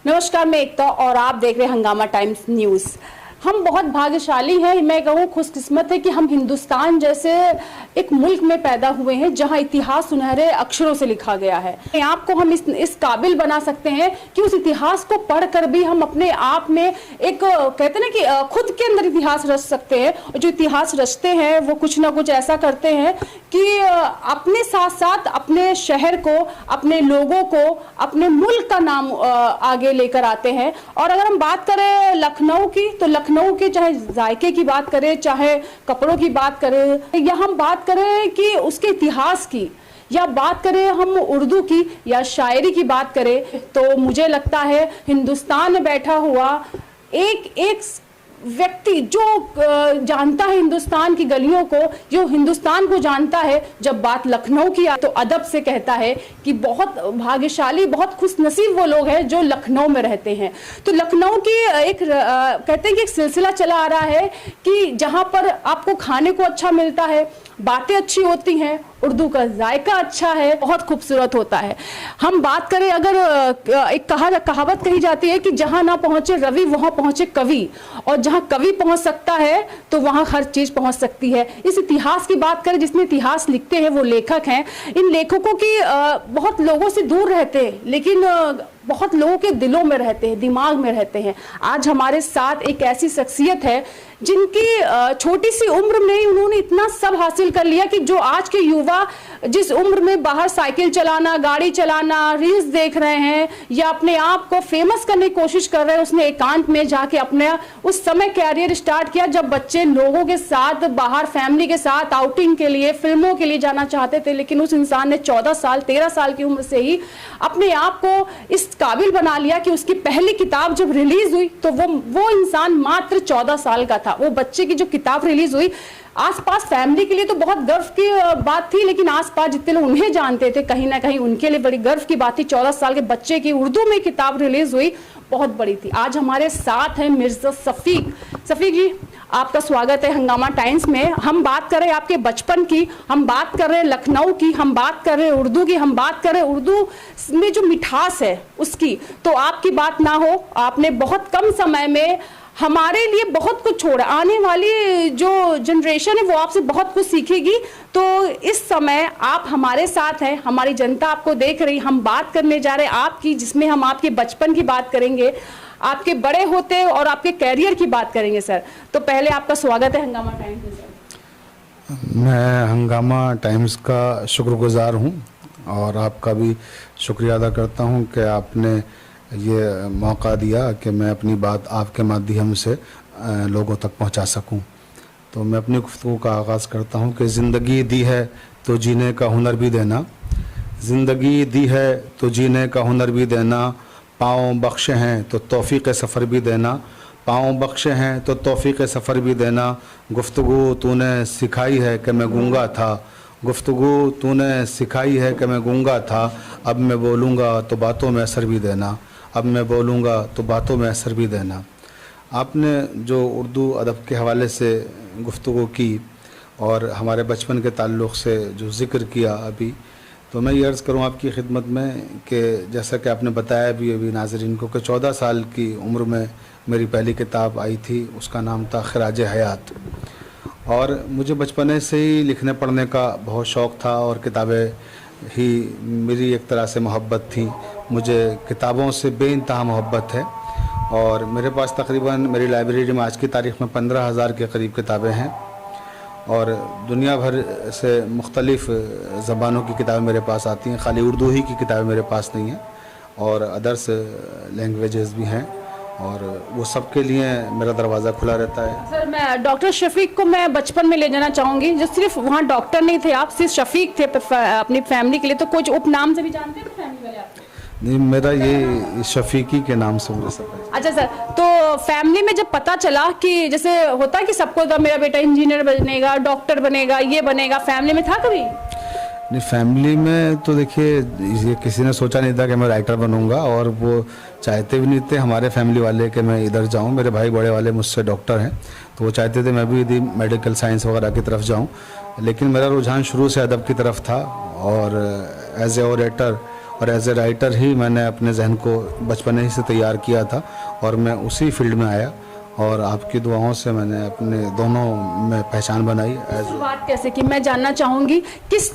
नमस्कार, मैं एकता और आप देख रहे हैं हंगामा टाइम्स न्यूज़। हम बहुत भाग्यशाली हैं, मैं कहूँ खुशकिस्मत है कि हम हिंदुस्तान जैसे एक मुल्क में पैदा हुए हैं जहां इतिहास सुनहरे अक्षरों से लिखा गया है। आपको हम इस काबिल बना सकते हैं कि उस इतिहास को पढ़कर भी हम अपने आप में एक कहते हैं कि खुद के अंदर इतिहास रच सकते हैं। और जो इतिहास रचते हैं वो कुछ ना कुछ ऐसा करते हैं कि अपने साथ साथ अपने शहर को, अपने लोगों को, अपने मुल्क का नाम आगे लेकर आते हैं। और अगर हम बात करें लखनऊ की, तो लखनऊ के चाहे जायके की बात करें, चाहे कपड़ों की बात करें, या हम बात करें कि उसके इतिहास की, या बात करें हम उर्दू की या शायरी की बात करें, तो मुझे लगता है हिंदुस्तान में बैठा हुआ एक एक व्यक्ति जो जानता है हिंदुस्तान की गलियों को, जो हिंदुस्तान को जानता है, जब बात लखनऊ की तो अदब से कहता है कि बहुत भाग्यशाली, बहुत खुशनसीब वो लोग हैं जो लखनऊ में रहते हैं। तो लखनऊ की एक कहते हैं कि एक सिलसिला चला आ रहा है कि जहां पर आपको खाने को अच्छा मिलता है, बातें अच्छी होती हैं, उर्दू का जायका अच्छा है, बहुत खूबसूरत होता है। हम बात करें, अगर एक कहावत कही जाती है कि जहां ना पहुंचे रवि वहां पहुंचे कवि, और जहां कवि पहुंच सकता है तो वहां हर चीज पहुंच सकती है। इस इतिहास की बात करें, जिसमें इतिहास लिखते हैं वो लेखक हैं। इन लेखकों की बहुत लोगों से दूर रहते हैं, लेकिन बहुत लोगों के दिलों में रहते हैं, दिमाग में रहते हैं। आज हमारे साथ एक ऐसी शख्सियत है जिनकी छोटी सी उम्र में ही उन्होंने इतना सब हासिल कर लिया कि जो आज के युवा जिस उम्र में बाहर साइकिल चलाना, गाड़ी चलाना, रील्स देख रहे हैं या अपने आप को फेमस करने की कोशिश कर रहे हैं, उसने एकांत में जाके अपने उस समय कैरियर स्टार्ट किया जब बच्चे लोगों के साथ बाहर फैमिली के साथ आउटिंग के लिए, फिल्मों के लिए जाना चाहते थे। लेकिन उस इंसान ने 14 साल 13 साल की उम्र से ही अपने आप को इस काबिल बना लिया कि उसकी पहली किताब जब रिलीज हुई तो वो इंसान मात्र 14 साल का था। वो बच्चे की जो किताब रिलीज हुई, आसपास फैमिली के लिए तो बहुत गर्व की बात थी, लेकिन आसपास जितने लोग उन्हें जानते थे कहीं ना कहीं उनके लिए बड़ी गर्व की बात थी। 14 साल के बच्चे की उर्दू में किताब रिलीज हुई, बहुत बड़ी थी। आज हमारे साथ हैं मिर्जा शफीक। शफीक जी, आपका स्वागत है हंगामा टाइम्स में। हम बात कर रहे हैं आपके बचपन की, हम बात कर रहे हैं लखनऊ की, हम बात कर रहे हैं उर्दू की, हम बात कर रहे हैं उर्दू में जो मिठास है उसकी। तो आपकी बात ना हो, आपने बहुत कम समय में हमारे लिए बहुत कुछ छोड़ा। आने वाली जो जनरेशन है वो आपसे बहुत कुछ सीखेगी। तो इस समय आप हमारे साथ हैं, हमारी जनता आपको देख रही। हम बात करने जा रहे हैं आपकी, जिसमें हम आपके बचपन की बात करेंगे, आपके बड़े होते और आपके कैरियर की बात करेंगे। सर, तो पहले आपका स्वागत है हंगामा टाइम्स में। सर, मैं हंगामा टाइम्स का शुक्रगुजार हूं और आपका भी शुक्रिया अदा करता हूं कि आपने ये मौका दिया कि मैं अपनी बात आपके माध्यम से लोगों तक पहुंचा सकूं। तो मैं अपनी गुफ्तगू का आगाज़ करता हूं कि ज़िंदगी दी है तो जीने का हुनर भी देना, ज़िंदगी दी है तो जीने का हुनर भी देना, पाँव बख्शे हैं तो तौफ़ीक़ सफ़र भी देना, पाँव बख्शे हैं तो तौफ़ीक़ सफ़र भी देना। गुफ्तगू तूने सिखाई है कि मैं गूंगा था, गुफ्तगू तूने सिखाई है कि मैं गूंगा था, अब मैं बोलूँगा तो बातों में असर भी देना, अब मैं बोलूँगा तो बातों में असर भी देना। आपने जो उर्दू अदब के हवाले से गुफ्तगू की और हमारे बचपन के ताल्लुक़ से जो ज़िक्र किया अभी, तो मैं ये अर्ज़ करूँ आपकी खिदमत में कि जैसा कि आपने बताया अभी नाज़रीन को कि 14 साल की उम्र में मेरी पहली किताब आई थी, उसका नाम था खिराज हयात। और मुझे बचपने से ही लिखने पढ़ने का बहुत शौक़ था और किताबें ही मेरी एक तरह से मोहब्बत थी। मुझे किताबों से बेइंतहा मोहब्बत है और मेरे पास तकरीबन मेरी लाइब्रेरी में आज की तारीख़ में 15,000 के करीब किताबें हैं और दुनिया भर से मुख्तलिफ़ ज़बानों की किताबें मेरे पास आती हैं। खाली उर्दू ही की किताबें मेरे पास नहीं हैं और अदर्स लैंग्वेजेस भी हैं और वो सबके लिए मेरा दरवाज़ा खुला रहता है। सर, मैं डॉक्टर शफीक को मैं बचपन में ले जाना चाहूँगी। जो सिर्फ वहाँ डॉक्टर नहीं थे, आप सिर्फ शफीक थे अपनी फैमिली के लिए, तो कुछ उपनाम से भी जानते हैं फैमिली वाले आपको? नहीं, मेरा ये शफीकी के नाम से मुझे सब है। अच्छा सर, तो फैमिली में जब पता चला कि जैसे होता है कि सबको तो मेरा बेटा इंजीनियर बनेगा, डॉक्टर बनेगा, ये बनेगा, फैमिली में था कभी? नहीं, फैमिली में तो देखिए ये किसी ने सोचा नहीं था कि मैं राइटर बनूंगा और वो चाहते भी नहीं थे हमारे फैमिली वाले कि मैं इधर जाऊं। मेरे भाई बड़े वाले मुझसे डॉक्टर हैं तो वो चाहते थे मैं भी मेडिकल साइंस वगैरह की तरफ जाऊं, लेकिन मेरा रुझान शुरू से अदब की तरफ था और एज ए ओरेटर और एज ए राइटर ही मैंने अपने जहन को बचपन ही से तैयार किया था और मैं उसी फील्ड में आया और आपकी दुआओं से मैंने अपने दोनों में पहचान बनाई। शुरुआत कैसे की मैं जानना चाहूँगी। किस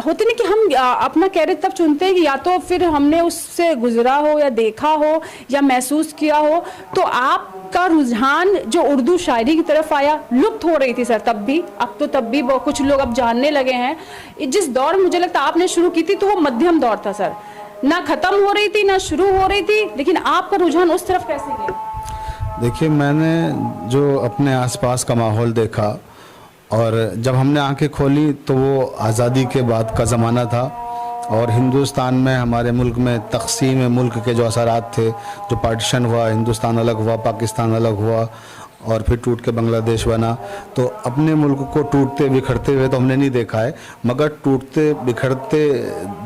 होती नहीं कि हम अपना कैरियर तब चुनते हैं कि या तो फिर हमने उससे गुजरा हो या देखा हो या महसूस किया हो, तो आपका रुझान जो उर्दू शायरी की तरफ आया, लुप्त हो रही थी सर तब भी, अब तो तब भी कुछ लोग अब जानने लगे हैं। जिस दौर मुझे लगता है आपने शुरू की थी तो वो मध्यम दौर था सर, ना खत्म हो रही थी ना शुरू हो रही थी, लेकिन आपका रुझान उस तरफ कैसे गया? देखिए, मैंने जो अपने आसपास का माहौल देखा और जब हमने आंखें खोली तो वो आज़ादी के बाद का ज़माना था और हिंदुस्तान में, हमारे मुल्क में तक़सीम मुल्क के जो असरात थे, जो पार्टीशन हुआ, हिंदुस्तान अलग हुआ, पाकिस्तान अलग हुआ और फिर टूट के बांग्लादेश बना। तो अपने मुल्क को टूटते बिखरते हुए तो हमने नहीं देखा है, मगर टूटते बिखरते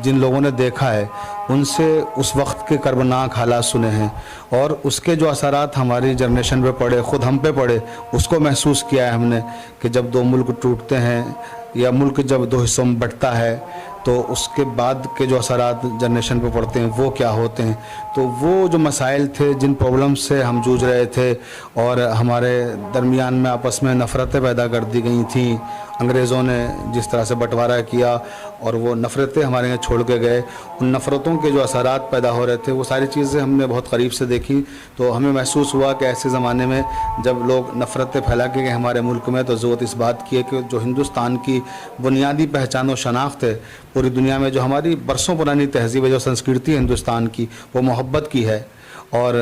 जिन लोगों ने देखा है उनसे उस वक्त के कर्बनाक हालात सुने हैं और उसके जो असरात हमारी जनरेशन पे पड़े, ख़ुद हम पे पड़े, उसको महसूस किया है हमने कि जब दो मुल्क टूटते हैं या मुल्क जब दो हिस्सों में बंटता है तो उसके बाद के जो असरात जनरेशन पे पड़ते हैं वो क्या होते हैं। तो वो जो मसाइल थे, जिन प्रॉब्लम से हम जूझ रहे थे और हमारे दरमियान में आपस में नफ़रतें पैदा कर दी गई थी, अंग्रेज़ों ने जिस तरह से बंटवारा किया और वो नफ़रतें हमारे यहाँ छोड़ के गए, उन नफ़रतों के जो असरात पैदा हो रहे थे वो सारी चीज़ें हमने बहुत करीब से देखी। तो हमें महसूस हुआ कि ऐसे ज़माने में जब लोग नफ़रतें फैला के गए हमारे मुल्क में, तो ज़रूरत इस बात की है कि जो हिंदुस्तान की बुनियादी पहचान और शनाख्त है पूरी दुनिया में, जो हमारी बरसों पुरानी तहज़ीब है, जो संस्कृति है हिंदुस्तान की, वो मोहब्बत की है और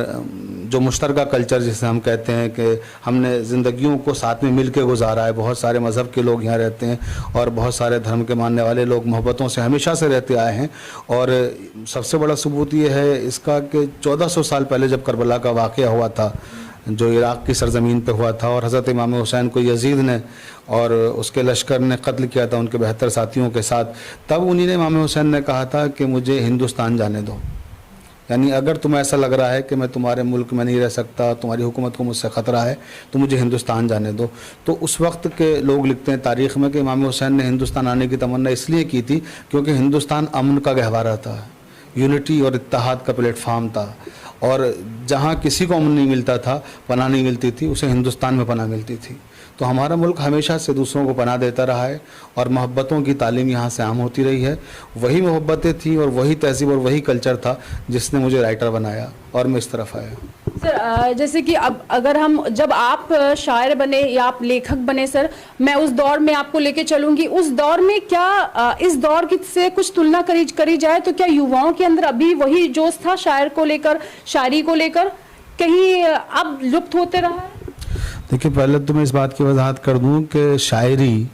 जो मुश्तरका कल्चर जिसे हम कहते हैं कि हमने ज़िंदगियों को साथ में मिल के गुजारा है। बहुत सारे मज़हब के लोग यहाँ रहते हैं और बहुत सारे धर्म के मानने वाले लोग मोहब्बतों से हमेशा से रहते आए हैं। और सबसे बड़ा सबूत ये है इसका कि 1400 साल पहले जब करबला का वाक़या हुआ था, जो इराक़ की सरज़मीन पे हुआ था और हज़रत इमाम हुसैन को यजीद ने और उसके लश्कर ने कत्ल किया था उनके 72 साथियों के साथ, तब उन्हीं ने, इमाम हुसैन ने कहा था कि मुझे हिंदुस्तान जाने दो, यानी अगर तुम्हें ऐसा लग रहा है कि मैं तुम्हारे मुल्क में नहीं रह सकता, तुम्हारी हुकूमत को मुझसे ख़तरा है, तो मुझे हिंदुस्तान जाने दो। तो उस वक्त के लोग लिखते हैं तारीख़ में कि इमाम हुसैन ने हिंदुस्तान आने की तमन्ना इसलिए की थी क्योंकि हिंदुस्तान अमन का गहवारा था, यूनिटी और इत्तेहाद का प्लेटफार्म था और जहाँ किसी को अमन नहीं मिलता था, पनाह नहीं मिलती थी, उसे हिंदुस्तान में पनाह मिलती थी। तो हमारा मुल्क हमेशा से दूसरों को पनाह देता रहा है और मोहब्बतों की तालीम यहाँ से आम होती रही है। वही मोहब्बतें थी और वही तहज़ीब और वही कल्चर था जिसने मुझे राइटर बनाया और मैं इस तरफ आया। सर जैसे कि अब अगर हम, जब आप शायर बने या आप लेखक बने सर, मैं उस दौर में आपको लेके चलूँगी। उस दौर में क्या इस दौर की से कुछ तुलना करी जाए तो क्या युवाओं के अंदर अभी वही जोश था शायर को लेकर, शायरी को लेकर, कहीं अब लुप्त होते रहा है? देखिए, पहले तो मैं इस बात की वजाहत कर दूं कि शायरी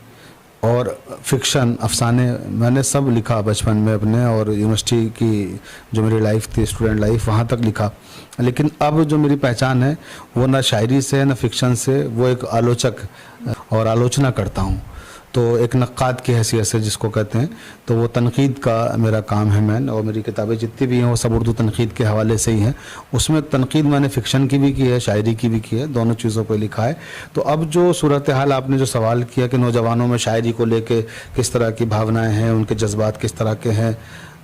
और फिक्शन, अफसाने मैंने सब लिखा बचपन में अपने, और यूनिवर्सिटी की जो मेरी लाइफ थी, स्टूडेंट लाइफ, वहाँ तक लिखा। लेकिन अब जो मेरी पहचान है वो ना शायरी से ना फिक्शन से, वो एक आलोचक और आलोचना करता हूँ। तो एक नक्काद की हैसियत से जिसको कहते हैं, तो वो तनकीद का मेरा काम है। मैन और मेरी किताबें जितनी भी हैं वो सब उर्दू तनकीद के हवाले से ही हैं। उसमें तनकीद मैंने फ़िक्शन की भी की है, शायरी की भी की है, दोनों चीज़ों पे लिखा है। तो अब जो सूरत हाल आपने जो सवाल किया कि नौजवानों में शायरी को लेके किस तरह की भावनाएँ हैं, उनके जज्बात किस तरह के हैं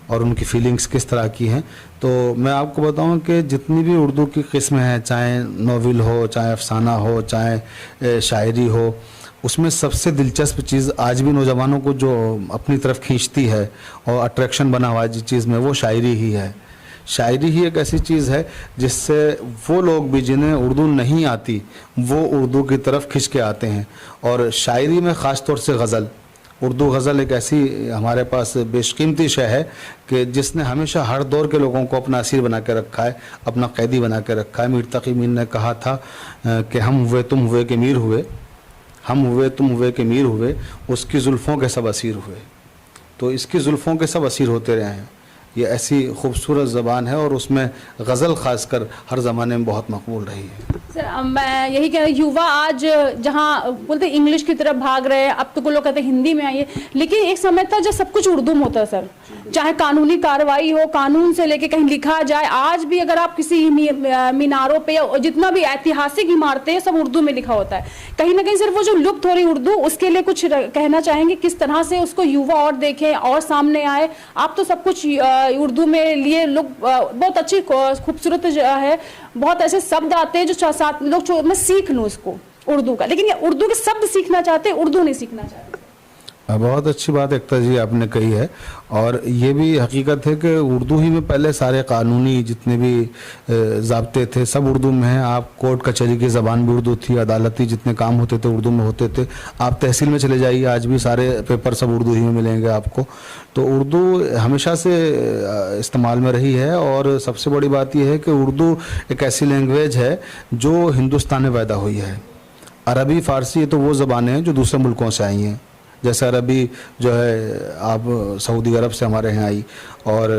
और उनकी फीलिंग्स किस तरह की हैं, तो मैं आपको बताऊं कि जितनी भी उर्दू की किस्में हैं, चाहे नोवेल हो, चाहे अफसाना हो, चाहे शायरी हो, उसमें सबसे दिलचस्प चीज़ आज भी नौजवानों को जो अपनी तरफ खींचती है और अट्रैक्शन बना हुआ है जिस चीज़ में, वो शायरी ही है। शायरी ही एक ऐसी चीज़ है जिससे वो लोग भी जिन्हें उर्दू नहीं आती वो उर्दू की तरफ खिंच के आते हैं। और शायरी में ख़ास तौर से गज़ल, उर्दू गज़ल एक ऐसी हमारे पास बेशकीमती शय है कि जिसने हमेशा हर दौर के लोगों को अपना असीर बना के रखा है, अपना कैदी बना के रखा है। मीर तक़ी मीर ने कहा था कि हम हुए तुम हुए के मीर हुए, हम हुए तुम हुए के मीर हुए, उसकी जुल्फ़ों के सब असीर हुए। तो इसकी जुल्फ़ों के सब असीर होते रहे हैं। ये ऐसी खूबसूरत ज़बान है और उसमें गज़ल ख़ासकर हर ज़माने में बहुत मकबूल रही है। सर मैं यही कह रही, युवा आज जहाँ बोलते इंग्लिश की तरफ भाग रहे हैं, अब तो लोग कहते हैं हिंदी में आइए, लेकिन एक समय था जब सब कुछ उर्दू में होता है सर, चाहे कानूनी कार्रवाई हो, कानून से लेके कहीं लिखा जाए। आज भी अगर आप किसी मीनारों पे या जितना भी ऐतिहासिक इमारतें हैं सब उर्दू में लिखा होता है। कहीं ना कहीं सर वो जो लुप्त हो रही उर्दू, उसके लिए कुछ कहना चाहेंगे, किस तरह से उसको युवा और देखें और सामने आए? आप तो सब कुछ उर्दू में लिए लोग बहुत अच्छी खूबसूरत जो है, बहुत ऐसे शब्द आते हैं जो साथ लोग मैं सीख लूँ उसको उर्दू का, लेकिन ये उर्दू के शब्द सीखना चाहते हैं, उर्दू नहीं सीखना चाहते। बहुत अच्छी बात एकता जी आपने कही है, और ये भी हकीकत है कि उर्दू ही में पहले सारे कानूनी जितने भी ज़ाब्ते थे सब उर्दू में हैं। आप कोर्ट कचहरी की ज़बान भी उर्दू थी, अदालती जितने काम होते थे उर्दू में होते थे। आप तहसील में चले जाइए, आज भी सारे पेपर सब उर्दू ही में मिलेंगे आपको। तो उर्दू हमेशा से इस्तेमाल में रही है, और सबसे बड़ी बात यह है कि उर्दू एक ऐसी लैंग्वेज है जो हिंदुस्तान में पैदा हुई है। अरबी फ़ारसी तो वो ज़बानें हैं जो दूसरे मुल्कों से आई हैं, जैसे अरबी जो है आप सऊदी अरब से हमारे यहाँ आई, और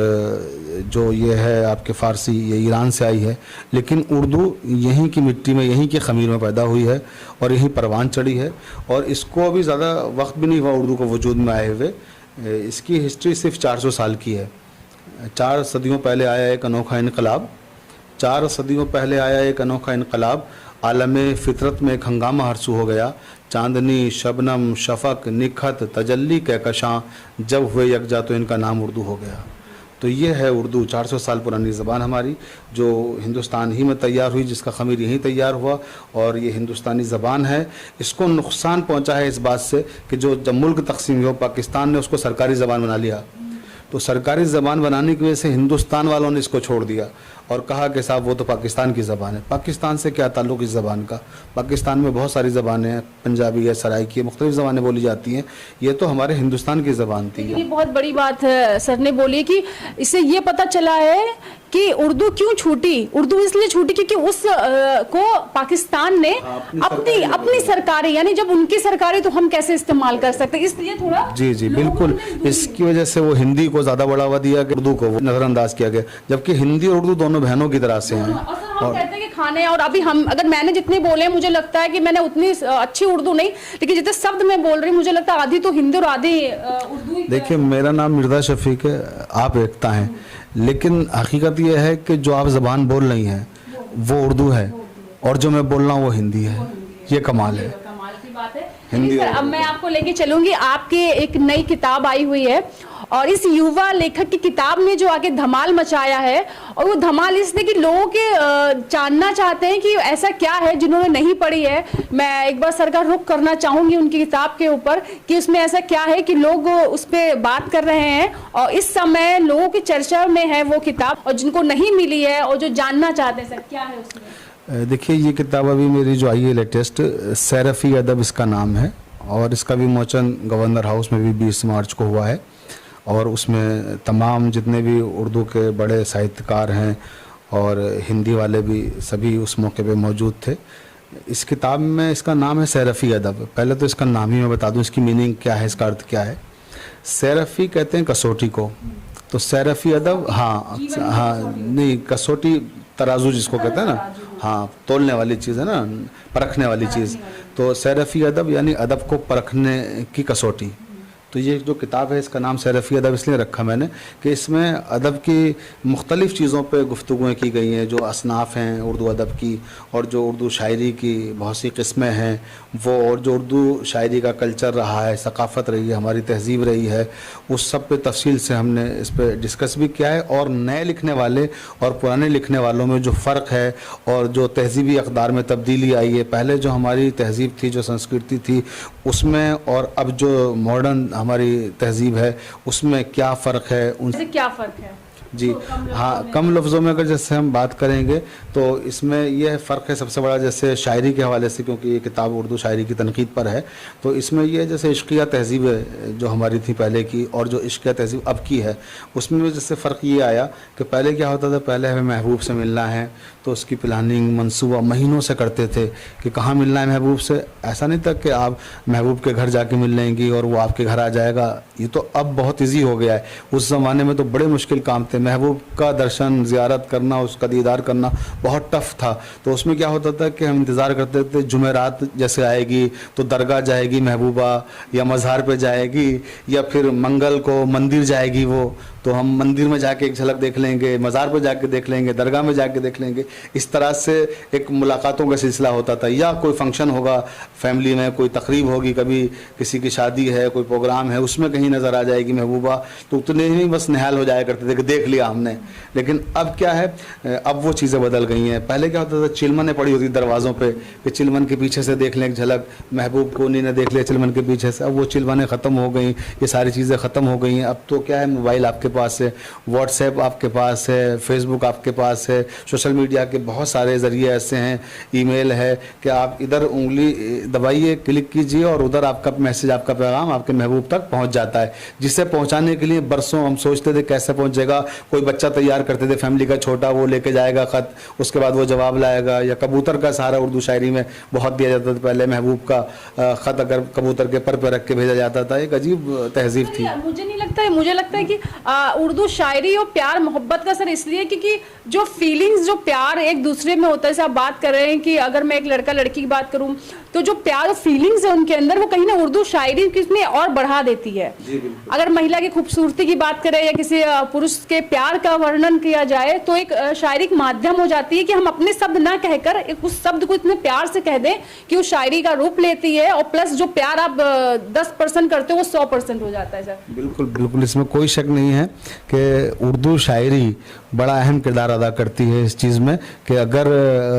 जो ये है आपके फ़ारसी ये ईरान से आई है। लेकिन उर्दू यहीं की मिट्टी में, यहीं के ख़मीर में पैदा हुई है और यहीं परवान चढ़ी है, और इसको अभी ज़्यादा वक्त भी नहीं हुआ उर्दू को वजूद में आए हुए। इसकी हिस्ट्री सिर्फ 400 साल की है। 4 सदियों पहले आया एक अनोखा इनकलाब, 4 सदियों पहले आया एक अनोखा इनकलाब, आलम फितरत में एक हंगामा हरसू हो गया। चांदनी, शबनम, शफक, निखत, तजल्ली कहकशां जब हुए यकजा तो इनका नाम उर्दू हो गया। तो ये है उर्दू, 400 साल पुरानी ज़बान हमारी, जो हिंदुस्तान ही में तैयार हुई, जिसका ख़मीर यहीं तैयार हुआ, और ये हिंदुस्तानी ज़बान है। इसको नुकसान पहुंचा है इस बात से कि जब मुल्क तकसीम हुआ, पाकिस्तान ने उसको सरकारी ज़बान बना लिया, तो सरकारी ज़बान बनाने की वजह से हिंदुस्तान वालों ने इसको छोड़ दिया और कहा कि साहब वो तो पाकिस्तान की ज़बान है। पाकिस्तान से क्या ताल्लुक़ इस ज़बान का? पाकिस्तान में बहुत सारी ज़बानें हैं, पंजाबी है, सराइकी है, मुख्तलिफ़ ज़बानें बोली जाती हैं। ये तो हमारे हिंदुस्तान की ज़बान थी। ये बहुत बड़ी बात है सर ने बोली कि इससे ये पता चला है कि उर्दू क्यों छूटी। उर्दू इसलिए छूटी क्योंकि उस को पाकिस्तान ने अपनी सरकारी, यानी जब उनकी सरकारी तो हम कैसे इस्तेमाल कर सकते, इसलिए थोड़ा जी बिल्कुल, इसकी वजह से वो हिंदी को ज़्यादा बढ़ावा दिया कि उर्दू को नज़रअंदाज किया गया, जबकि हिंदी और उर्दू दोनों बहनों की तरह से हैं। हम कहते हैं कि खाने, और अभी हम अगर मैंने जितने बोले मुझे लगता है कि मैंने उतनी अच्छी उर्दू नहीं, लेकिन जितने शब्द मैं बोल रही हूँ मुझे लगता है आधी तो हिंदी और आधी उर्दू। देखिए मेरा नाम मिर्ज़ा शफीक है, आप एकता हैं, लेकिन हकीकत यह है कि जो आप ज़बान बोल रही हैं वो उर्दू है और जो मैं बोल रहा हूँ वो हिंदी है। ये कमाल है, कमाल की बात है हिंदी। अब मैं आपको लेके चलूंगी, आपके एक नई किताब आई हुई है, और इस युवा लेखक की किताब ने जो आगे धमाल मचाया है, और वो धमाल इसलिए कि लोगों के जानना चाहते हैं कि ऐसा क्या है जिन्होंने नहीं पढ़ी है। मैं एक बार सरकार रुख करना चाहूंगी उनकी किताब के ऊपर कि उसमें ऐसा क्या है कि लोग उस पर बात कर रहे हैं, और इस समय लोगों की चर्चा में है वो किताब, और जिनको नहीं मिली है और जो जानना चाहते हैं सर क्या है उसमें। देखिए ये किताब अभी मेरी जो आई है लेटेस्ट, सैरफ़ी अदब इसका नाम है, और इसका विमोचन गवर्नर हाउस में भी 20 मार्च को हुआ है, और उसमें तमाम जितने भी उर्दू के बड़े साहित्यकार हैं और हिंदी वाले भी सभी उस मौके पे मौजूद थे। इस किताब में इसका नाम है सैरफ़ी अदब। पहले तो इसका नाम ही मैं बता दूं, इसकी मीनिंग क्या है, इसका अर्थ क्या है। सैरफ़ी कहते हैं कसौटी को, तो सैरफ़ी अदब, हाँ नहीं, कसौटी तराजू जिसको कहते हैं ना, हाँ तोलने वाली चीज़ है ना, परखने वाली चीज़, तो सैरफ़ी अदब यानी अदब को परखने की कसौटी। तो ये जो किताब है इसका नाम सैरफ़ी अदब इसलिए रखा मैंने कि इसमें अदब की मुख्तलिफ़ चीज़ों पे गुफ्तगुएँ की गई हैं, जो असनाफ़ हैं उर्दू अदब की, और जो उर्दू शायरी की बहुत सी किस्में हैं वो, और जो उर्दू शायरी का कल्चर रहा है, सकाफ़त रही है, हमारी तहज़ीब रही है, उस सब पे तफसील से हमने इस पर डिस्कस भी किया है। और नए लिखने वाले और पुराने लिखने वालों में जो फ़र्क है और जो तहज़ीबी अक़दार में तब्दीली आई है, पहले जो हमारी तहज़ीब थी, जो संस्कृति थी उसमें, और अब जो मॉडर्न हमारी तहज़ीब है उसमें क्या फ़र्क है, उनसे क्या फ़र्क है जी। हाँ, कम लफ्ज़ों में अगर जैसे हम बात करेंगे तो इसमें यह फ़र्क है सबसे बड़ा, जैसे शायरी के हवाले से, क्योंकि ये किताब उर्दू शायरी की तनकीद पर है, तो इसमें यह जैसे इश्किया तहज़ीब जो हमारी थी पहले की और जो इश्किया तहज़ीब अब की है, उसमें भी जैसे फ़र्क ये आया कि पहले क्या होता था, पहले हमें महबूब से मिलना है तो उसकी प्लानिंग मंसूबा महीनों से करते थे कि कहाँ मिलना है महबूब से। ऐसा नहीं था कि आप महबूब के घर जाके मिल लेंगी और वो आपके घर आ जाएगा, ये तो अब बहुत ईजी हो गया है। उस ज़माने में तो बड़े मुश्किल काम थे थे। महबूब का दर्शन ज़ियारत करना, उसका दीदार करना बहुत टफ था। तो उसमें क्या होता था कि हम इंतज़ार करते थे जुमेरात जैसे आएगी तो दरगाह जाएगी महबूबा, या मज़ार पे जाएगी, या फिर मंगल को मंदिर जाएगी वो, तो हम मंदिर में जाके एक झलक देख लेंगे, मज़ार पे जाके देख लेंगे, दरगाह में जाके देख लेंगे। इस तरह से एक मुलाकातों का सिलसिला होता था। या कोई फंक्शन होगा फैमिली में, कोई तकरीब होगी, कभी किसी की शादी है, कोई प्रोग्राम है, उसमें कहीं नज़र आ जाएगी महबूबा, तो उतने ही बस निहाल हो जाया करते थे कि देख लिया हमने। लेकिन अब क्या है, अब वो चीज़ें बदल गई हैं। पहले क्या होता था, चिलमने पड़ी होती दरवाज़ों पे कि चिलमन के पीछे से देख लें एक झलक, महबूब को उन्हीं ने देख लिया चिलमन के पीछे से। अब वो चिलमने ख़त्म हो गई, ये सारी चीज़ें ख़त्म हो गई हैं। अब तो क्या है, मोबाइल आपके पास है, व्हाट्सएप आपके पास है, फेसबुक आपके पास है, सोशल मीडिया के बहुत सारे ज़रिए ऐसे हैं, ईमेल है कि आप इधर उंगली दबाइए, क्लिक कीजिए और उधर आपका मैसेज, आपका पैगाम आपके महबूब तक पहुंच जाता है। जिसे पहुंचाने के लिए बरसों हम सोचते थे कैसे पहुंचेगा। कोई बच्चा तैयार करते थे फैमिली का छोटा, वो लेके जाएगा ख़त, उसके बाद वो जवाब लाएगा। या कबूतर का सहारा उर्दू शायरी में बहुत दिया जाता था पहले, महबूब का ख़त अगर कबूतर के पर पे रख के भेजा जाता था। एक अजीब तहजीब थी। मुझे नहीं लगता है, मुझे लगता है कि उर्दू शायरी और प्यार मोहब्बत का सर इसलिए क्योंकि जो फीलिंग्स, जो प्यार एक दूसरे में होता है, जैसे आप बात कर रहे हैं कि अगर मैं एक लड़का लड़की की बात करूं तो जो प्यार और फीलिंग्स है उनके अंदर, वो कहीं ना उर्दू शायरी किसमें और बढ़ा देती है। अगर महिला की खूबसूरती की बात करें या किसी पुरुष के प्यार का वर्णन किया जाए तो एक शायरी एक माध्यम हो जाती है कि हम अपने शब्द ना कहकर उस शब्द को इतने प्यार से कह दें कि वो शायरी का रूप लेती है, और प्लस जो प्यार आप 10% करते हो वो 100% हो जाता है सर। बिल्कुल बिल्कुल, इसमें कोई शक नहीं है कि उर्दू शायरी बड़ा अहम किरदार अदा करती है इस चीज़ में कि अगर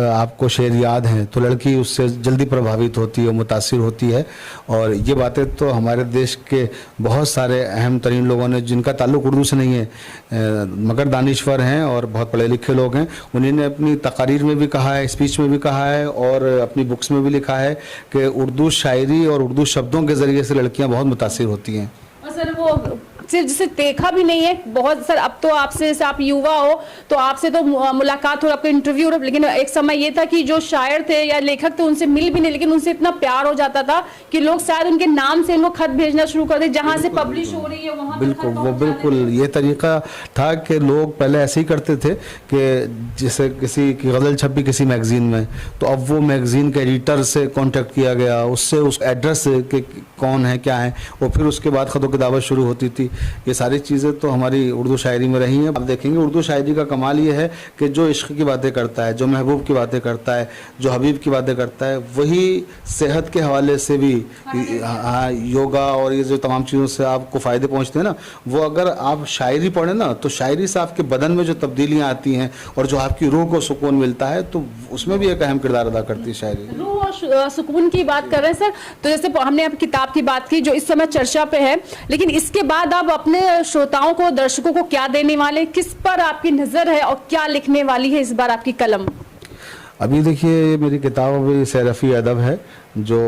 आपको शेर याद हैं तो लड़की उससे जल्दी प्रभावित होती है, मुतासिर होती है। और ये बातें तो हमारे देश के बहुत सारे अहम तरीन लोगों ने, जिनका ताल्लुक उर्दू से नहीं है मगर दानिश्वर हैं और बहुत पढ़े लिखे लोग हैं, उन्होंने अपनी तकारीर में भी कहा है, स्पीच में भी कहा है और अपनी बुक्स में भी लिखा है कि उर्दू शायरी और उर्दू शब्दों के ज़रिए से लड़कियाँ बहुत मुतासिर होती हैं। और सर वो सिर्फ जिसे देखा भी नहीं है बहुत सर, अब तो आपसे जैसे आप युवा हो तो आपसे तो मुलाकात हो, आपका इंटरव्यू हो, लेकिन एक समय ये था कि जो शायर थे या लेखक थे उनसे मिल भी नहीं, लेकिन उनसे इतना प्यार हो जाता था कि लोग शायद उनके नाम से इनको खत भेजना शुरू कर दे, जहां से पब्लिश हो रही है वहां बिल्कुल वो बिल्कुल ये तरीका था कि लोग पहले ऐसे ही करते थे कि जैसे किसी की गज़ल छपी किसी मैगज़ीन में, तो अब वो मैगज़ीन के एडिटर से कांटेक्ट किया गया, उससे उस एड्रेस के कौन है क्या है, और फिर उसके बाद ख़तों की दावत शुरू होती थी। ये सारी चीज़ें तो हमारी उर्दू शायरी में रही हैं। आप देखेंगे उर्दू शायरी का कमाल ये है कि जो इश्क की बातें करता है, जो महबूब की बातें करता है, जो हबीब की बातें करता है, वही सेहत के हवाले से भी योगा और ये जो तमाम चीज़ों से आपको फ़ायदे पहुँचते हैं ना, वो अगर आप शायरी पढ़ें ना तो शायरी से आपके बदन में जो तब्दीलियाँ आती हैं और जो आपकी रूह को सुकून मिलता है, तो उसमें भी एक अहम किरदार अदा करती है शायरी। रूह और सुकून की बात कर रहे हैं सर, तो जैसे हमने अब किताब की बात की जो इस समय चर्चा पे है, लेकिन इसके बाद आप अपने श्रोताओं को, दर्शकों को क्या देने वाले, किस पर आपकी नज़र है और क्या लिखने वाली है इस बार आपकी कलम? अभी देखिए मेरी किताब अभी सैरफ़ी अदब है जो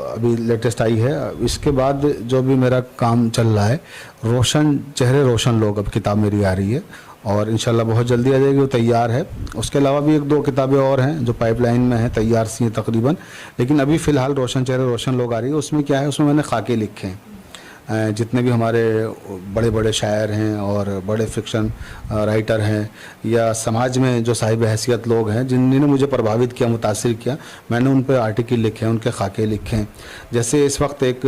अभी लेटेस्ट आई है। इसके बाद जो भी मेरा काम चल रहा है, रोशन चेहरे रोशन लोग, अब किताब मेरी आ रही है और इंशाल्लाह बहुत जल्दी आ जाएगी, वो तैयार है। उसके अलावा भी 1-2 किताबें और हैं जो पाइपलाइन में हैं, तैयार सी हैं तकरीबन, लेकिन अभी फ़िलहाल रोशन चेहरे रोशन लोग आ रही है। उसमें क्या है, उसमें मैंने खाके लिखे हैं जितने भी हमारे बड़े बड़े शायर हैं और बड़े फिक्शन राइटर हैं या समाज में जो साहिब हैसियत लोग हैं जिन्होंने मुझे प्रभावित किया, मुतासिर किया, मैंने उन पर आर्टिकल लिखे हैं, उनके खाके लिखे हैं। जैसे इस वक्त एक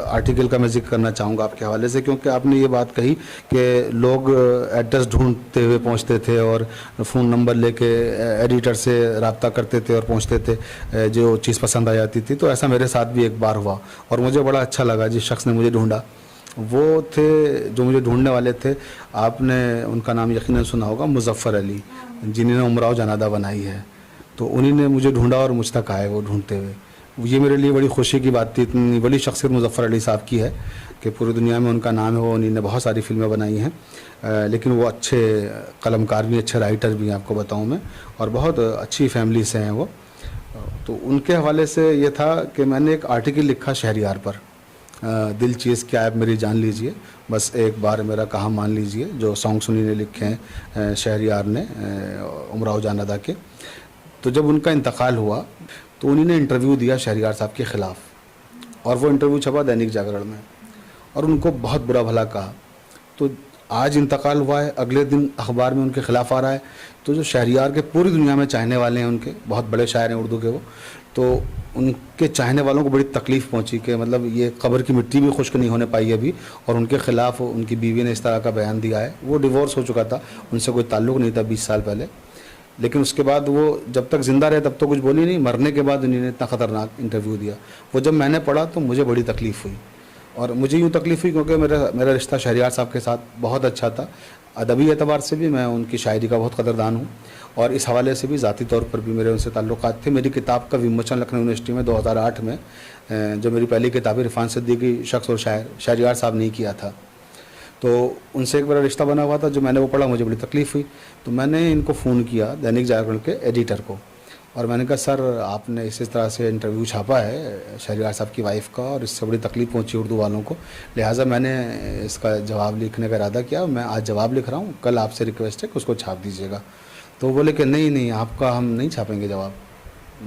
आर्टिकल का मैं जिक्र करना चाहूँगा आपके हवाले से, क्योंकि आपने ये बात कही कि लोग एड्रेस ढूंढते हुए पहुँचते थे और फ़ोन नंबर लेके एडिटर से रब्ता करते थे और पहुँचते थे जो चीज़ पसंद आ जाती थी। तो ऐसा मेरे साथ भी एक बार हुआ और मुझे बड़ा अच्छा लगा। जिस शख्स ने मुझे ढूंढा वो थे जो मुझे ढूंढने वाले थे, आपने उनका नाम यकीनन सुना होगा, मुज़फ़्फ़र अली, जिन्होंने उमराव जनादा बनाई है। तो उन्हीं ने मुझे ढूंढा और मुझ तक आए वो ढूंढते हुए। ये मेरे लिए बड़ी खुशी की बात थी। इतनी बड़ी शख्सियत मुज़फ़्फ़र अली साहब की है कि पूरी दुनिया में उनका नाम है। वो उन्होंने बहुत सारी फिल्में बनाई हैं, लेकिन वो अच्छे कलमकार भी, अच्छे राइटर भी हैं, आपको बताऊँ मैं, और बहुत अच्छी फैमिली से हैं वो। तो उनके हवाले से ये था कि मैंने एक आर्टिकल लिखा शहरियार पर, दिल चीज़ क्या है मेरी जान लीजिए, बस एक बार मेरा कहा मान लीजिए, जो सॉन्ग सुनी ने लिखे हैं शहरियार ने उमराव जनादा के। तो जब उनका इंतकाल हुआ तो उन्होंने इंटरव्यू दिया शहरियार साहब के ख़िलाफ़ और वो इंटरव्यू छपा दैनिक जागरण में और उनको बहुत बुरा भला कहा। तो आज इंतकाल हुआ है, अगले दिन अखबार में उनके ख़िलाफ़ आ रहा है। तो जो शहरियार के पूरी दुनिया में चाहने वाले हैं, उनके बहुत बड़े शायर हैं उर्दू के वो, तो उनके चाहने वालों को बड़ी तकलीफ़ पहुंची कि मतलब ये कब्र की मिट्टी भी खुश्क नहीं होने पाई अभी, और उनके ख़िलाफ़ उनकी बीवी ने इस तरह का बयान दिया है। वो डिवोर्स हो चुका था, उनसे कोई ताल्लुक़ नहीं था 20 साल पहले, लेकिन उसके बाद वो जब तक ज़िंदा रहे तब तो कुछ बोली नहीं, मरने के बाद उन्होंने इतना ख़तरनाक इंटरव्यू दिया। वो जब मैंने पढ़ा तो मुझे बड़ी तकलीफ़ हुई, और मुझे यूँ तकलीफ़ हुई क्योंकि मेरा रिश्ता शहरियार साहब के साथ बहुत अच्छा था। अदबी एतबार से भी मैं उनकी शायरी का बहुत कदरदान हूँ, और इस हवाले से भी ज़ाती तौर पर भी मेरे उनसे ताल्लुक़ात थे। मेरी किताब का विमोचन लखनऊ यूनिवर्सिटी में 2008 में, जो मेरी पहली किताब इरफान सिद्दीकी शख्स और शायर, शहरियार साहब ने किया था, तो उनसे एक मेरा रिश्ता बना हुआ था। जो मैंने वो पढ़ा, मुझे बड़ी तकलीफ़ हुई, तो मैंने इनको फ़ोन किया, दैनिक जागरण के एडिटर को, और मैंने कहा सर आपने इस तरह से इंटरव्यू छापा है शहरियार साहब की वाइफ का, और इससे बड़ी तकलीफ़ पहुंची उर्दू वालों को, लिहाजा मैंने इसका जवाब लिखने का इरादा किया। मैं आज जवाब लिख रहा हूँ, कल आपसे रिक्वेस्ट है कि उसको छाप दीजिएगा। तो बोले कि नहीं आपका हम नहीं छापेंगे जवाब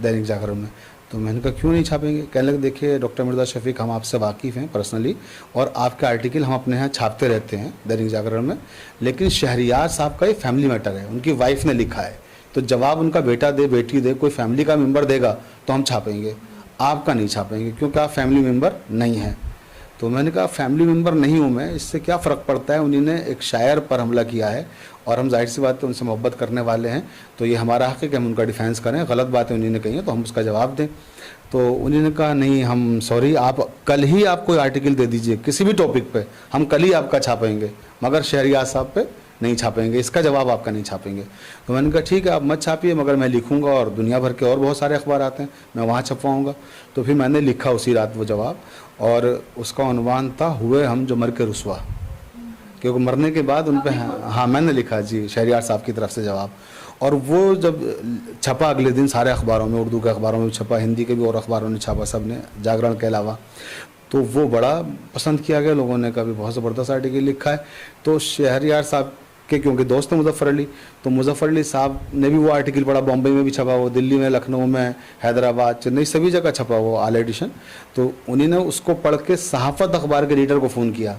दैनिक जागरण में। तो मैंने कहा क्यों नहीं छापेंगे? कहने लगे देखिए डॉक्टर मिर्ज़ा शफ़ीक, हम आपसे वाकिफ़ हैं पर्सनली, और आपके आर्टिकल हम अपने यहाँ छापते रहते हैं दैनिक जागरण में, लेकिन शहरियार साहब का ये फैमिली मैटर है, उनकी वाइफ ने लिखा है, तो जवाब उनका बेटा दे, बेटी दे, कोई फैमिली का मेंबर देगा तो हम छापेंगे, आपका नहीं छापेंगे क्योंकि आप फैमिली मेंबर नहीं हैं। तो मैंने कहा फैमिली मेंबर नहीं हूँ मैं, इससे क्या फ़र्क पड़ता है? उन्होंने एक शायर पर हमला किया है, और हम जाहिर सी बात है उनसे मोहब्बत करने वाले हैं, तो ये हमारा हक़ है कि हम उनका डिफेंस करें। गलत बातें उन्होंने कही हैं तो हम उसका जवाब दें। तो उन्होंने कहा नहीं, हम सॉरी, आप कल ही आप कोई आर्टिकल दे दीजिए किसी भी टॉपिक पे, हम कल ही आपका छापेंगे, मगर शहरियार साहब पे नहीं छापेंगे, इसका जवाब आपका नहीं छापेंगे। तो मैंने कहा ठीक है आप मत छापिए, मगर मैं लिखूंगा, और दुनिया भर के और बहुत सारे अखबार आते हैं, मैं वहाँ छपवाऊँगा। तो फिर मैंने लिखा उसी रात वो जवाब, और उसका उन्वान था हुए हम जो मर के रुसवा, क्योंकि मरने के बाद उन पर, हाँ मैंने लिखा जी शहरियार साहब की तरफ से जवाब। और वो जब छपा अगले दिन सारे अखबारों में, उर्दू के अखबारों में छपा, हिंदी के भी और अखबारों ने छापा, सब ने, जागरण के अलावा, तो वो बड़ा पसंद किया गया। लोगों ने कहा भी बहुत ज़बरदस्त आर्टिकल लिखा है। तो शहरियार साहब के क्योंकि दोस्त हैं मुज़फ़्फ़र अली, तो मुज़फ़्फ़र अली साहब ने भी वो आर्टिकल पढ़ा, बॉम्बे में भी छपा, वो दिल्ली में, लखनऊ में, हैदराबाद, चेन्नई, सभी जगह छपा वो आल एडिशन। तो उन्होंने उसको पढ़ के सहाफ़त अखबार के एडिटर को फ़ोन किया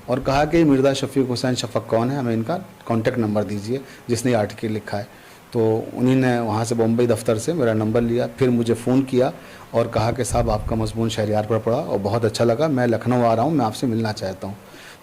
और कहा कि मिर्ज़ा शफ़ीक हुसैन शफ़क़ कौन है, हमें इनका कॉन्टैक्ट नंबर दीजिए जिसने ये आर्टिकल लिखा है। तो उन्होंने वहाँ से बॉम्बे दफ्तर से मेरा नंबर लिया, फिर मुझे फ़ोन किया और कहा कि साहब आपका मज़मून शहरियार पर पढ़ा और बहुत अच्छा लगा, मैं लखनऊ आ रहा हूँ, मैं आपसे मिलना चाहता हूँ।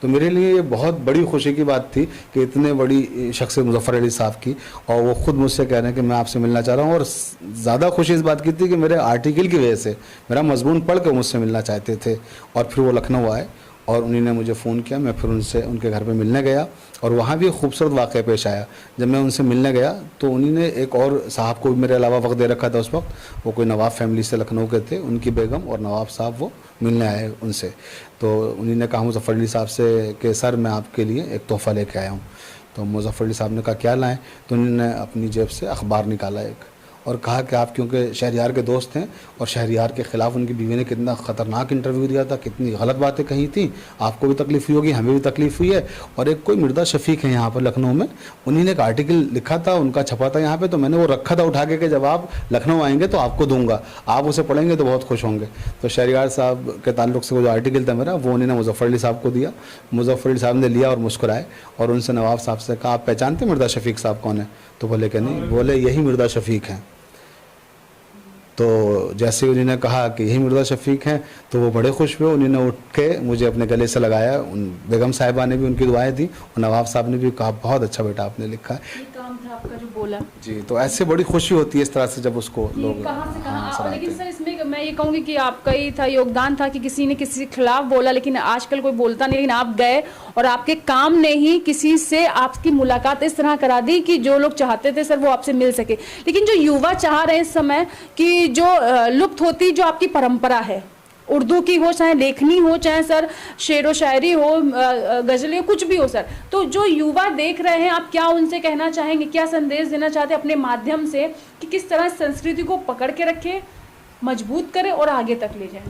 तो मेरे लिए ये बहुत बड़ी खुशी की बात थी कि इतने बड़ी शख्स मुज़फ़्फ़र अली साहब की, और वो ख़ुद मुझसे कह रहे हैं कि मैं आपसे मिलना चाह रहा हूँ। और ज़्यादा खुशी इस बात की थी कि मेरे आर्टिकल की वजह से, मेरा मज़मून पढ़ के मुझसे मिलना चाहते थे, और फिर वो लखनऊ आए और उन्होंने मुझे फ़ोन किया। मैं फिर उनसे उनके घर पे मिलने गया, और वहाँ भी एक खूबसूरत वाक़या पेश आया। जब मैं उनसे मिलने गया तो उन्होंने एक और साहब को भी मेरे अलावा वक्त दे रखा था उस वक्त, वो कोई नवाब फैमिली से लखनऊ के थे, उनकी बेगम और नवाब साहब वो मिलने आए उनसे। तो उन्होंने कहा मुज़फ़्फ़र अली साहब से कि सर मैं आपके लिए एक तोहफ़ा लेके आया हूँ। तो मुज़फ़्फ़र अली साहब ने कहा क्या लाएँ? तो उन्होंने अपनी जेब से अखबार निकाला एक, और कहा कि आप क्योंकि शहरियार के दोस्त हैं और शहरियार के ख़िलाफ़ उनकी बीवी ने कितना ख़तरनाक इंटरव्यू दिया था, कितनी गलत बातें कही थी, आपको भी तकलीफ़ हुई होगी, हमें भी तकलीफ़ हुई है। और एक कोई मिर्ज़ा शफ़ीक है यहाँ पर लखनऊ में, उन्हीं ने एक आर्टिकल लिखा था, उनका छपा था यहाँ पे, तो मैंने वो रखा था उठा के जब आप लखनऊ आएंगे तो आपको दूंगा, आप उसे पढ़ेंगे तो बहुत खुश होंगे। तो शहरियार साहब के ताल्लुक़ से वो जो आर्टिकल था मेरा, वो उन्होंने मुज़फ़्फ़र अली साहब को दिया। मुज़फ़्फ़र अली साहब ने लिया और मुस्कुराए, और उनसे नवाब साहब से कहा आप पहचानते मिर्ज़ा शफ़ीक साहब कौन है? तो बोले कि नहीं। बोले यही मिर्ज़ा शफ़ीक हैं। तो जैसे उन्होंने कहा कि यही मिर्ज़ा शफ़ीक हैं, तो वो बड़े खुश हुए। उन्होंने उठ के मुझे अपने गले से लगाया, उन बेगम साहिबा ने भी उनकी दुआएं दी, और नवाब साहब ने भी कहा बहुत अच्छा बेटा आपने लिखा है। ये काम था आपका जो बोला जी, तो ऐसे बड़ी खुशी होती है इस तरह से जब उसको लोग कहाँ से कहाँ। सराहते लेकिन हैं। सर इसमें मैं ये कहूँगी कि आपका ही था योगदान था कि किसी ने किसी के खिलाफ बोला, लेकिन आजकल कोई बोलता नहीं, लेकिन आप गए और आपके काम ने ही किसी से आपकी मुलाकात इस तरह करा दी कि जो लोग चाहते थे सर वो आपसे मिल सके। लेकिन जो युवा चाह रहे हैं इस समय कि जो लुप्त होती जो आपकी परंपरा है, उर्दू की हो, चाहे लेखनी हो, चाहे सर शेरो शायरी हो, गज़लें हो, कुछ भी हो सर, तो जो युवा देख रहे हैं आप क्या उनसे कहना चाहेंगे, क्या संदेश देना चाहते हैं अपने माध्यम से कि किस तरह संस्कृति को पकड़ के रखें, मजबूत करें और आगे तक ले जाएं?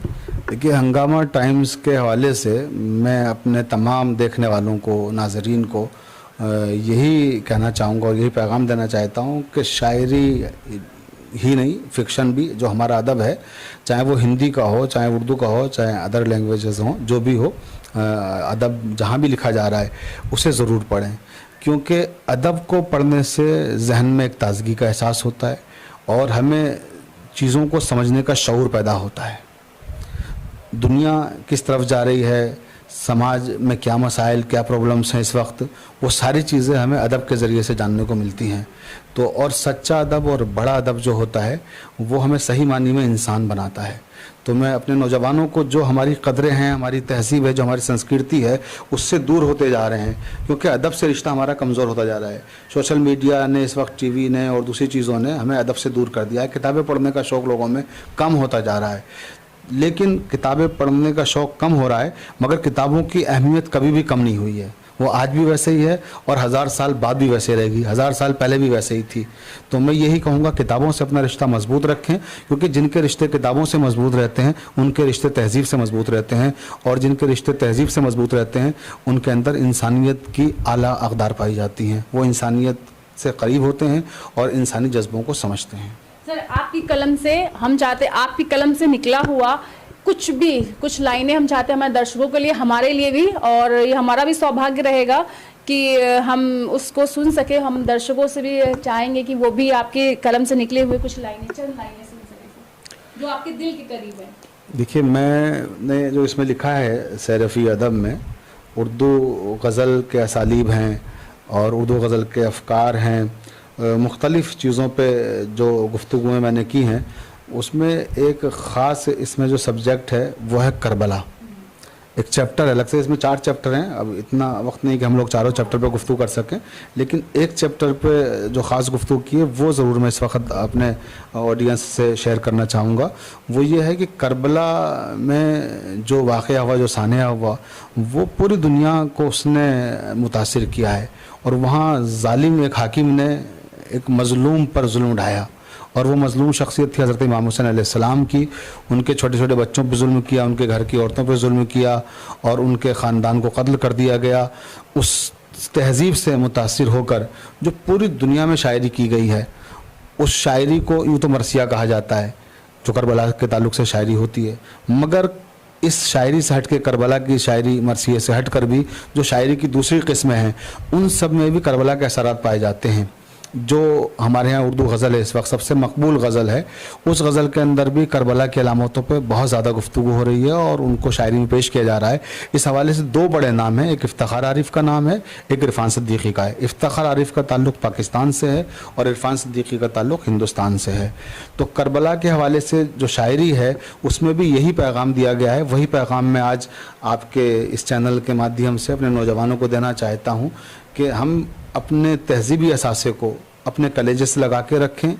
देखिए, हंगामा टाइम्स के हवाले से मैं अपने तमाम देखने वालों को, नाज़रीन को यही कहना चाहूँगा और यही पैगाम देना चाहता हूँ कि शायरी ही नहीं, फिक्शन भी, जो हमारा अदब है, चाहे वो हिंदी का हो, चाहे उर्दू का हो, चाहे अदर लैंग्वेजेस हों, जो भी हो, अदब जहाँ भी लिखा जा रहा है उसे ज़रूर पढ़ें, क्योंकि अदब को पढ़ने से जहन में एक ताजगी का एहसास होता है और हमें चीज़ों को समझने का शऊर पैदा होता है। दुनिया किस तरफ जा रही है, समाज में क्या मसाइल, क्या प्रॉब्लम्स हैं इस वक्त, वो सारी चीज़ें हमें अदब के ज़रिए से जानने को मिलती हैं। तो और सच्चा अदब और बड़ा अदब जो होता है वो हमें सही मानी में इंसान बनाता है। तो मैं अपने नौजवानों को, जो हमारी कदरें हैं, हमारी तहजीब है, जो हमारी संस्कृति है, उससे दूर होते जा रहे हैं, क्योंकि अदब से रिश्ता हमारा कमज़ोर होता जा रहा है। सोशल मीडिया ने इस वक्त, टीवी ने और दूसरी चीज़ों ने हमें अदब से दूर कर दिया है। किताबें पढ़ने का शौक़ लोगों में कम होता जा रहा है, लेकिन किताबें पढ़ने का शौक़ कम हो रहा है, मगर किताबों की अहमियत कभी भी कम नहीं हुई है। वो आज भी वैसे ही है और 1000 साल बाद भी वैसे रहेगी, 1000 साल पहले भी वैसे ही थी। तो मैं यही कहूँगा, किताबों से अपना रिश्ता मजबूत रखें, क्योंकि जिनके रिश्ते किताबों से मजबूत रहते हैं उनके रिश्ते तहजीब से मजबूत रहते हैं, और जिनके रिश्ते तहजीब से मजबूत रहते हैं उनके अंदर इंसानियत की आला अक़दार पाई जाती हैं। वो इंसानियत से करीब होते हैं और इंसानी जज्बों को समझते हैं। सर, आपकी कलम से हम चाहते, आपकी कलम से निकला हुआ कुछ लाइनें हम चाहते हैं हमारे दर्शकों के लिए, हमारे लिए भी, और ये हमारा भी सौभाग्य रहेगा कि हम उसको सुन सके। हम दर्शकों से भी चाहेंगे कि वो भी आपकी कलम से निकले हुए कुछ लाइनें, चंद लाइनें सुन सके जो आपके दिल के करीब है। देखिए, मैंने जो इसमें लिखा है सैरफ़ी अदब में, उर्दू गज़ल के असालीब हैं और उर्दू गज़ल के अफ़कार हैं, मुख्तलिफ़ चीज़ों पे जो गुफ्तगूएँ मैंने की हैं, उसमें एक ख़ास इसमें जो सब्जेक्ट है वो है करबला। एक चैप्टर है अलग से, इसमें 4 चैप्टर हैं। अब इतना वक्त नहीं कि हम लोग चारों चैप्टर पे गुफ्तगू कर सकें, लेकिन एक चैप्टर पे जो ख़ास गुफ्तगू की है वो ज़रूर मैं इस वक्त अपने ऑडियंस से शेयर करना चाहूँगा। वो ये है कि करबला में जो वाक़या हुआ, जो सानिया हुआ, वो पूरी दुनिया को उसने मुतासिर किया है। और वहाँ ज़ालिम एक हाकिम ने एक मज़लूम पर जुल्म उठाया, और वो मज़लूम शख्सियत थी हज़रत इमाम हुसैन अलैहिस्सलाम की। उनके छोटे छोटे बच्चों पर जुल्म किया, उनके घर की औरतों पर जुल्म किया और उनके ख़ानदान को कत्ल कर दिया गया। उस तहज़ीब से मुतासिर होकर जो पूरी दुनिया में शायरी की गई है, उस शायरी को यूँ तो मरसिया कहा जाता है, जो करबला के ताल्लुक़ से शायरी होती है। मगर इस शायरी से हट के, करबला की शायरी मरसिया से हट कर भी जो शायरी की दूसरी किस्में हैं, उन सब में भी करबला के असरात पाए जाते हैं। जो हमारे यहाँ उर्दू गज़ल है इस वक्त सबसे मकबूल गज़ल है, उस गज़ल के अंदर भी करबला की अलामतों पे बहुत ज़्यादा गुफ्तगू हो रही है और उनको शायरी में पेश किया जा रहा है। इस हवाले से 2 बड़े नाम हैं, एक इफ्तिखार आरिफ का नाम है, एक इरफान सिद्दीकी का है। इफ्तिखार आरिफ का ताल्लुक़ पाकिस्तान से है और इरफान सिद्दीकी का ताल्लुक़ हिंदुस्तान से है। तो करबला के हवाले से जो शायरी है उसमें भी यही पैगाम दिया गया है। वही पैगाम मैं आज आपके इस चैनल के माध्यम से अपने नौजवानों को देना चाहता हूँ कि हम अपने तहजीबी असासे को अपने कलेजे से लगा के रखें,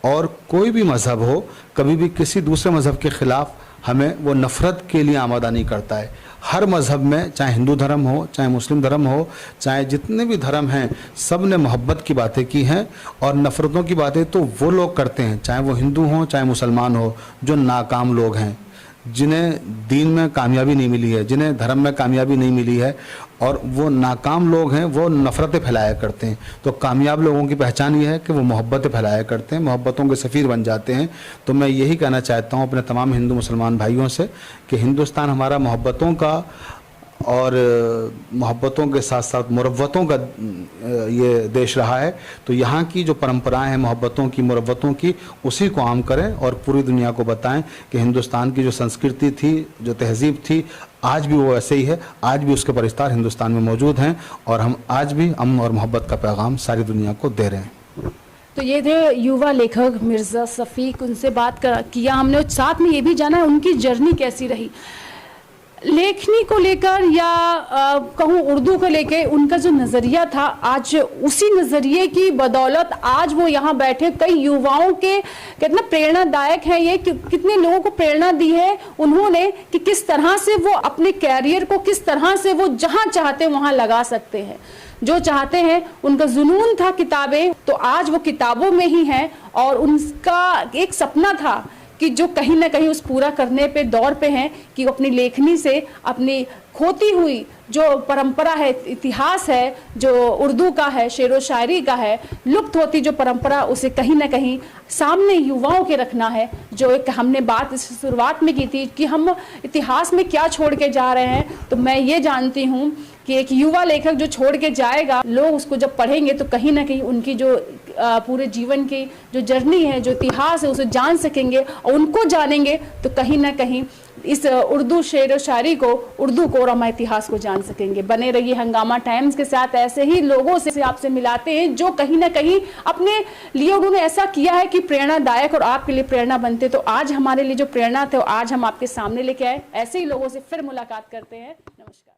और कोई भी मज़हब हो कभी भी किसी दूसरे मज़हब के ख़िलाफ़ हमें वो नफ़रत के लिए आमादा नहीं करता है। हर मज़हब में, चाहे हिंदू धर्म हो, चाहे मुस्लिम धर्म हो, चाहे जितने भी धर्म हैं, सब ने मोहब्बत की बातें की हैं, और नफ़रतों की बातें तो वो लोग करते हैं, चाहे वो हिंदू हों चाहे मुसलमान हो, जो नाकाम लोग हैं, जिन्हें दीन में कामयाबी नहीं मिली है, जिन्हें धर्म में कामयाबी नहीं मिली है, और वो नाकाम लोग हैं, वो नफ़रतें फैलाया करते हैं। तो कामयाब लोगों की पहचान ये है कि वो मोहब्बतें फैलाया करते हैं, मोहब्बतों के सफ़ीर बन जाते हैं। तो मैं यही कहना चाहता हूँ अपने तमाम हिंदू मुसलमान भाइयों से कि हिंदुस्तान हमारा मोहब्बतों का और मोहब्बतों के साथ साथ मुरव्वतों का ये देश रहा है। तो यहाँ की जो परंपराएं हैं मोहब्बतों की, मुरव्वतों की, उसी को आम करें और पूरी दुनिया को बताएं कि हिंदुस्तान की जो संस्कृति थी, जो तहजीब थी, आज भी वो ऐसे ही है। आज भी उसके परिस्तार हिंदुस्तान में मौजूद हैं और हम आज भी अमन और मोहब्बत का पैगाम सारी दुनिया को दे रहे हैं। तो ये थे युवा लेखक मिर्ज़ा शफ़ीक, उनसे बात किया हमने, और साथ में ये भी जाना है उनकी जर्नी कैसी रही लेखनी को लेकर, या कहूँ उर्दू को लेकर उनका जो नज़रिया था, आज उसी नज़रिए की बदौलत आज वो यहाँ बैठे कई युवाओं के, कितना प्रेरणादायक है ये, कितने लोगों को प्रेरणा दी है उन्होंने कि किस तरह से वो अपने कैरियर को, किस तरह से वो जहाँ चाहते वहाँ लगा सकते हैं, जो चाहते हैं। उनका जुनून था किताबें, तो आज वो किताबों में ही हैं, और उनका एक सपना था कि जो कहीं ना कहीं उस पूरा करने पे दौर पे हैं कि वो अपनी लेखनी से अपनी खोती हुई जो परंपरा है, इतिहास है, जो उर्दू का है, शेरो शायरी का है, लुप्त होती जो परंपरा, उसे कहीं ना कहीं सामने युवाओं के रखना है। जो एक हमने बात इस शुरुआत में की थी कि हम इतिहास में क्या छोड़ के जा रहे हैं, तो मैं ये जानती हूँ कि एक युवा लेखक जो छोड़ के जाएगा, लोग उसको जब पढ़ेंगे तो कहीं ना कहीं उनकी जो पूरे जीवन की जो जर्नी है, जो इतिहास है, उसे जान सकेंगे, और उनको जानेंगे तो कहीं ना कहीं इस उर्दू शेर व शायरी को, उर्दू को और हमारे इतिहास को जान सकेंगे। बने रहिए हंगामा टाइम्स के साथ, ऐसे ही लोगों से आपसे मिलाते हैं जो कहीं ना कहीं अपने लिए उन्होंने ऐसा किया है कि प्रेरणादायक और आपके लिए प्रेरणा बनते। तो आज हमारे लिए जो प्रेरणा थे, आज हम आपके सामने लेके आए। ऐसे ही लोगों से फिर मुलाकात करते हैं। नमस्कार।